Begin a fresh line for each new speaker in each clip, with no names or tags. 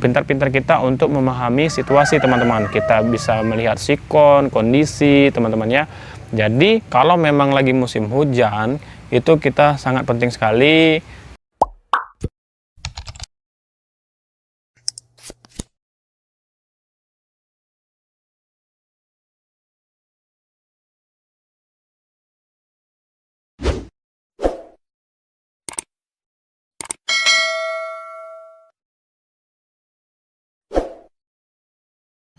pintar-pintar kita untuk memahami situasi teman-teman. Kita bisa melihat sikon, kondisi teman-temannya. Jadi kalau memang lagi musim hujan, itu kita sangat penting sekali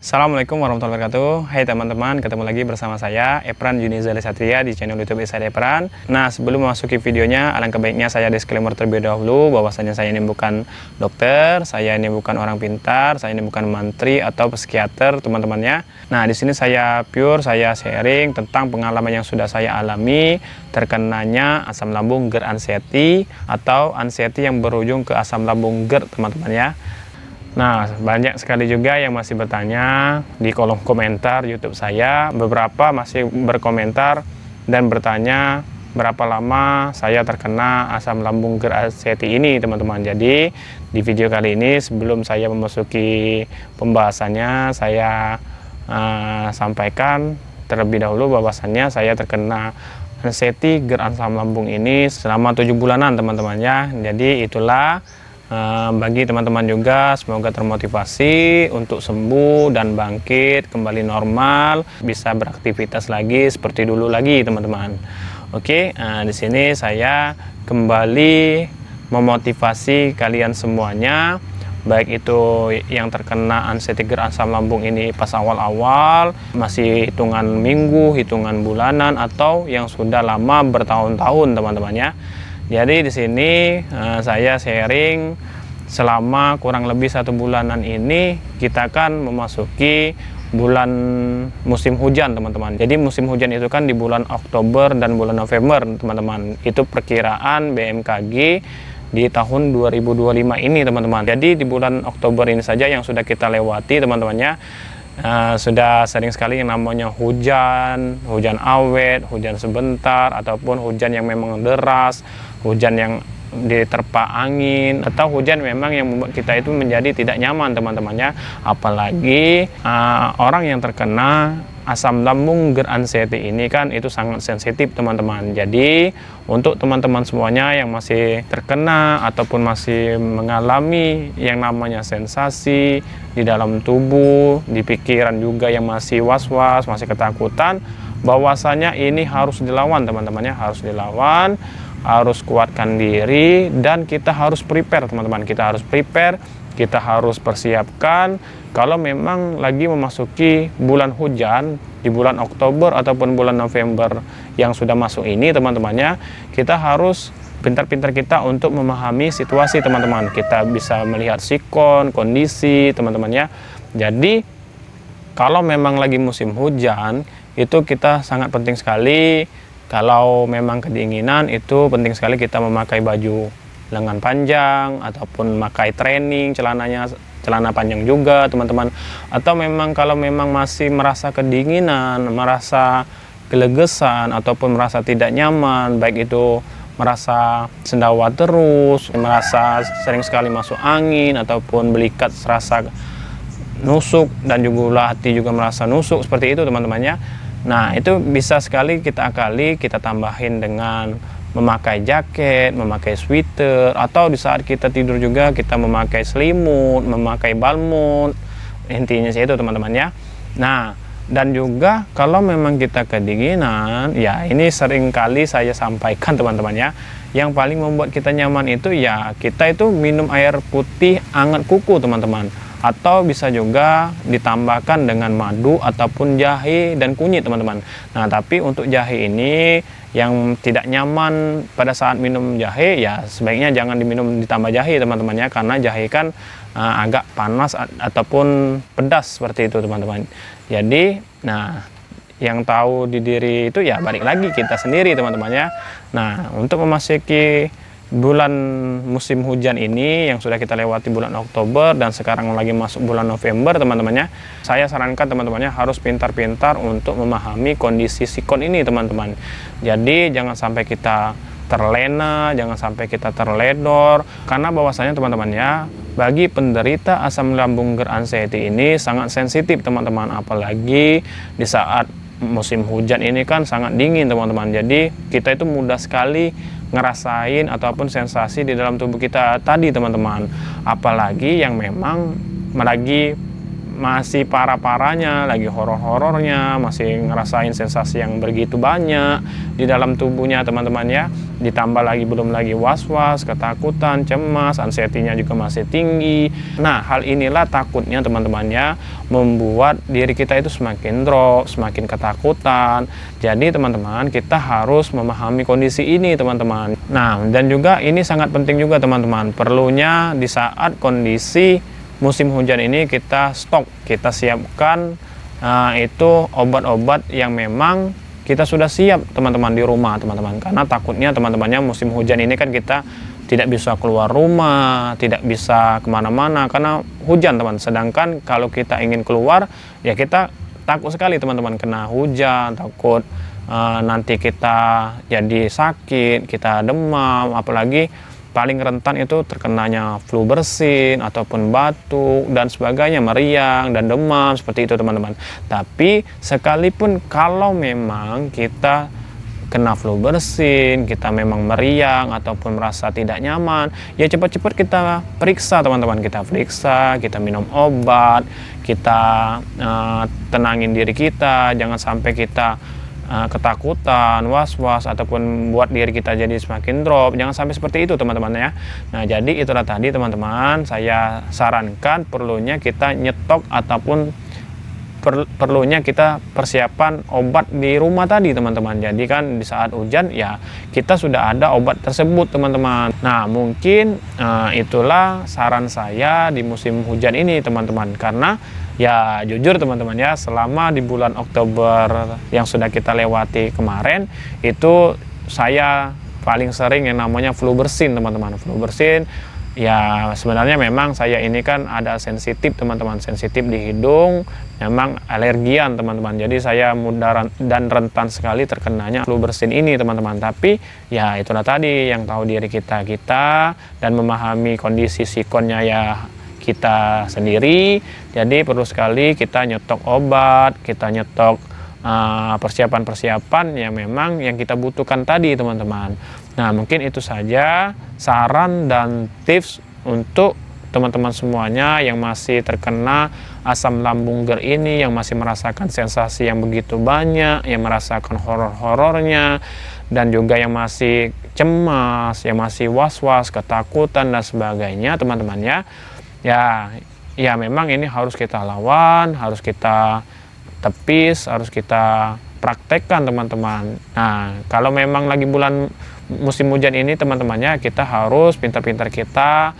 Assalamualaikum warahmatullahi wabarakatuh. Hai teman-teman, ketemu lagi bersama saya Epran Junizali Satria di channel YouTube Inside Epran. Nah, sebelum memasuki videonya, alangkah baiknya saya disclaimer terlebih dahulu bahwasanya saya ini bukan dokter, saya ini bukan orang pintar, saya ini bukan mantri atau psikiater teman-temannya. Nah, di sini saya sharing tentang pengalaman yang sudah saya alami terkenanya asam lambung GERD anxiety atau anxiety yang berujung ke asam lambung GERD teman-teman ya. Nah, banyak sekali juga yang masih bertanya di kolom komentar YouTube saya. Beberapa masih berkomentar dan bertanya berapa lama saya terkena asam lambung GERD anxiety ini, teman-teman. Jadi, di video kali ini sebelum saya memasuki pembahasannya, saya sampaikan terlebih dahulu bahwasannya saya terkena anxiety GERD asam lambung ini selama 7 bulanan, teman-teman ya. Jadi, itulah bagi teman-teman juga semoga termotivasi untuk sembuh dan bangkit kembali normal, bisa beraktivitas lagi seperti dulu lagi teman-teman. Oke, di sini saya kembali memotivasi kalian semuanya, baik itu yang terkena anxiety GERD asam lambung ini pas awal-awal, masih hitungan minggu, hitungan bulanan, atau yang sudah lama bertahun-tahun teman-teman ya. Jadi di sini saya sharing selama kurang lebih 1 bulanan ini kita kan memasuki bulan musim hujan teman-teman. Jadi musim hujan itu kan di bulan Oktober dan bulan November teman-teman. Itu perkiraan BMKG di tahun 2025 ini teman-teman. Jadi di bulan Oktober ini saja yang sudah kita lewati teman-temannya. Sudah sering sekali yang namanya hujan awet, hujan sebentar, ataupun hujan yang memang deras, hujan yang diterpa angin, atau hujan memang yang membuat kita itu menjadi tidak nyaman teman-temannya. Apalagi orang yang terkena asam lambung GERD anxiety ini kan itu sangat sensitif teman-teman. Jadi untuk teman-teman semuanya yang masih terkena ataupun masih mengalami yang namanya sensasi di dalam tubuh, di pikiran juga yang masih was-was, masih ketakutan, bahwasanya ini harus dilawan teman-temannya, harus dilawan, harus kuatkan diri, dan kita harus prepare teman-teman. Kita harus prepare, kita harus persiapkan kalau memang lagi memasuki bulan hujan di bulan Oktober ataupun bulan November yang sudah masuk ini teman-temannya. Kita harus pintar-pintar kita untuk memahami situasi teman-teman. Kita bisa melihat sikon, kondisi teman-temannya. Jadi kalau memang lagi musim hujan itu kita sangat penting sekali. Kalau memang kedinginan itu penting sekali kita memakai baju lengan panjang ataupun memakai training, celana panjang juga teman-teman. Atau memang kalau memang masih merasa kedinginan, merasa gelegesan ataupun merasa tidak nyaman, baik itu merasa sendawa terus, merasa sering sekali masuk angin ataupun belikat serasa nusuk, dan juga hati juga merasa nusuk seperti itu teman-temannya. Nah, itu bisa sekali kita akali, kita tambahin dengan memakai jaket, memakai sweater, atau di saat kita tidur juga kita memakai selimut, memakai balmut. Intinya sih itu teman-teman ya. Nah, dan juga kalau memang kita kedinginan, ya ini sering kali saya sampaikan teman-teman ya, yang paling membuat kita nyaman itu ya kita itu minum air putih hangat kuku teman-teman. Atau bisa juga ditambahkan dengan madu ataupun jahe dan kunyit teman-teman. Nah, tapi untuk jahe ini yang tidak nyaman pada saat minum jahe, ya sebaiknya jangan diminum ditambah jahe teman-teman ya, karena jahe kan agak panas ataupun pedas seperti itu teman-teman. Jadi, nah yang tahu di diri itu ya balik lagi kita sendiri teman-teman ya. Nah, untuk memasuki bulan musim hujan ini yang sudah kita lewati bulan Oktober dan sekarang lagi masuk bulan November teman-temannya, saya sarankan teman-temannya harus pintar-pintar untuk memahami kondisi sikon ini teman-teman. Jadi jangan sampai kita terlena, jangan sampai kita terledor, karena bahwasanya teman-temannya bagi penderita asam lambung beranxiety ini sangat sensitif teman-teman, apalagi di saat musim hujan ini kan sangat dingin teman-teman. Jadi kita itu mudah sekali ngerasain ataupun sensasi di dalam tubuh kita tadi teman-teman, apalagi yang memang lagi masih parah-parahnya, lagi horor-horornya, masih ngerasain sensasi yang begitu banyak di dalam tubuhnya teman-teman ya. Ditambah lagi belum lagi was-was, ketakutan, cemas, anxiety-nya juga masih tinggi. Nah, hal inilah takutnya teman-teman ya, membuat diri kita itu semakin drop, semakin ketakutan. Jadi teman-teman, kita harus memahami kondisi ini teman-teman. Nah, dan juga ini sangat penting juga teman-teman, perlunya di saat kondisi musim hujan ini kita stok, kita siapkan itu obat-obat yang memang kita sudah siap teman-teman di rumah teman-teman, karena takutnya teman-temannya musim hujan ini kan kita tidak bisa keluar rumah, tidak bisa kemana-mana karena hujan teman. Sedangkan kalau kita ingin keluar ya kita takut sekali teman-teman kena hujan, takut nanti kita jadi sakit, kita demam, apalagi paling rentan itu terkenanya flu bersin ataupun batuk dan sebagainya, meriang dan demam seperti itu teman-teman. Tapi sekalipun kalau memang kita kena flu bersin, kita memang meriang ataupun merasa tidak nyaman, ya cepat-cepat kita periksa teman-teman, kita periksa, kita minum obat, kita tenangin diri kita, jangan sampai kita ketakutan, was-was ataupun buat diri kita jadi semakin drop. Jangan sampai seperti itu teman-teman ya. Nah, jadi itulah tadi teman-teman, saya sarankan perlunya kita nyetok ataupun perlunya kita persiapan obat di rumah tadi teman-teman. Jadi kan di saat hujan ya kita sudah ada obat tersebut teman-teman. Nah, mungkin itulah saran saya di musim hujan ini teman-teman, karena ya jujur teman-teman ya, selama di bulan Oktober yang sudah kita lewati kemarin itu saya paling sering yang namanya flu bersin teman-teman. Flu bersin ya sebenarnya memang saya ini kan ada sensitif teman-teman, sensitif di hidung, memang alergian teman-teman. Jadi saya mudah dan rentan sekali terkenanya flu bersin ini teman-teman. Tapi ya itulah tadi, yang tahu diri kita dan memahami kondisi sikonnya ya kita sendiri. Jadi perlu sekali kita nyetok obat, kita nyetok persiapan-persiapan yang memang yang kita butuhkan tadi teman-teman. Nah, mungkin itu saja saran dan tips untuk teman-teman semuanya yang masih terkena asam lambung ger ini, yang masih merasakan sensasi yang begitu banyak, yang merasakan horor-horornya, dan juga yang masih cemas, yang masih was-was, ketakutan dan sebagainya teman-teman ya. Ya memang ini harus kita lawan, harus kita tepis, harus kita praktekkan teman-teman. Nah, kalau memang lagi bulan musim hujan ini teman-temannya, kita harus pintar-pintar kita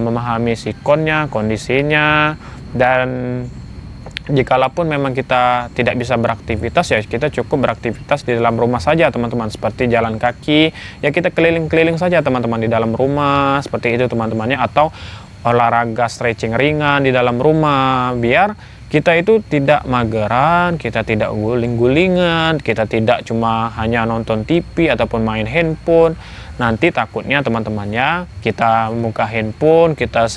memahami sikonnya, kondisinya, dan jikalaupun memang kita tidak bisa beraktivitas ya kita cukup beraktivitas di dalam rumah saja teman-teman, seperti jalan kaki ya kita keliling-keliling saja teman-teman di dalam rumah seperti itu teman-temannya, atau olahraga stretching ringan di dalam rumah biar kita itu tidak mageran, kita tidak guling-gulingan, kita tidak cuma hanya nonton TV ataupun main handphone. Nanti takutnya teman-temannya kita buka handphone, kita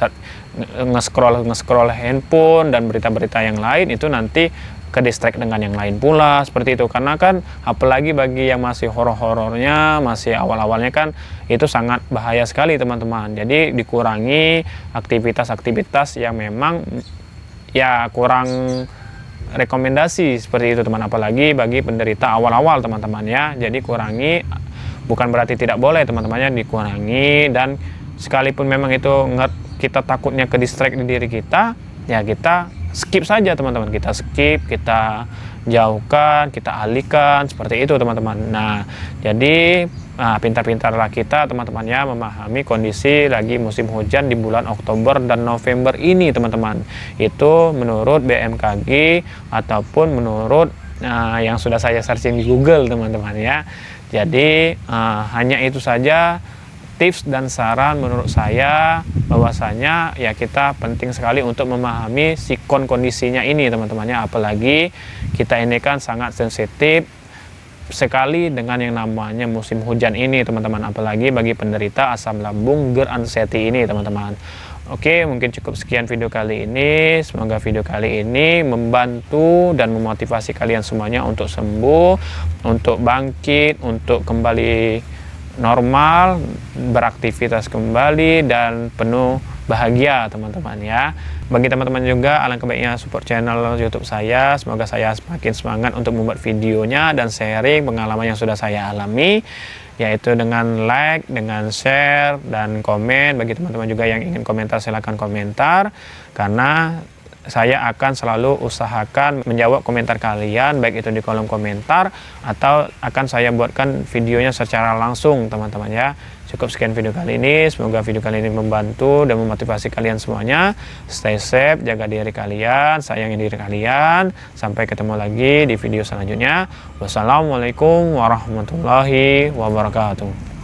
nge-scroll handphone dan berita-berita yang lain, itu nanti ke distract dengan yang lain pula seperti itu. Karena kan apalagi bagi yang masih horor-horornya, masih awal-awalnya kan itu sangat bahaya sekali teman-teman. Jadi dikurangi aktivitas-aktivitas yang memang ya kurang rekomendasi seperti itu teman, apalagi bagi penderita awal-awal teman-teman ya. Jadi kurangi, bukan berarti tidak boleh teman-temannya, dikurangi. Dan sekalipun memang itu kita takutnya ke distract di diri kita, ya kita skip saja teman-teman, kita skip, kita jauhkan, kita alihkan seperti itu teman-teman. Nah, jadi pintar-pintarlah kita teman-temannya memahami kondisi lagi musim hujan di bulan Oktober dan November ini teman-teman. Itu menurut BMKG ataupun menurut yang sudah saya searching di Google teman-teman ya. Jadi hanya itu saja tips dan saran menurut saya, bahwasanya ya kita penting sekali untuk memahami sikon kondisinya ini teman-temannya, apalagi kita ini kan sangat sensitif sekali dengan yang namanya musim hujan ini teman-teman, apalagi bagi penderita asam lambung beranxiety ini teman-teman. Oke, mungkin cukup sekian video kali ini. Semoga video kali ini membantu dan memotivasi kalian semuanya untuk sembuh, untuk bangkit, untuk kembali normal, beraktivitas kembali, dan penuh bahagia teman-teman ya. Bagi teman-teman juga, alangkah baiknya support channel YouTube saya. Semoga saya semakin semangat untuk membuat videonya dan sharing pengalaman yang sudah saya alami, yaitu dengan like, dengan share, dan komen. Bagi teman-teman juga yang ingin komentar, silahkan komentar, karena saya akan selalu usahakan menjawab komentar kalian, baik itu di kolom komentar atau akan saya buatkan videonya secara langsung teman-teman ya. Cukup sekian video kali ini, semoga video kali ini membantu dan memotivasi kalian semuanya. Stay safe, jaga diri kalian, sayangi diri kalian. Sampai ketemu lagi di video selanjutnya. Wassalamualaikum warahmatullahi wabarakatuh.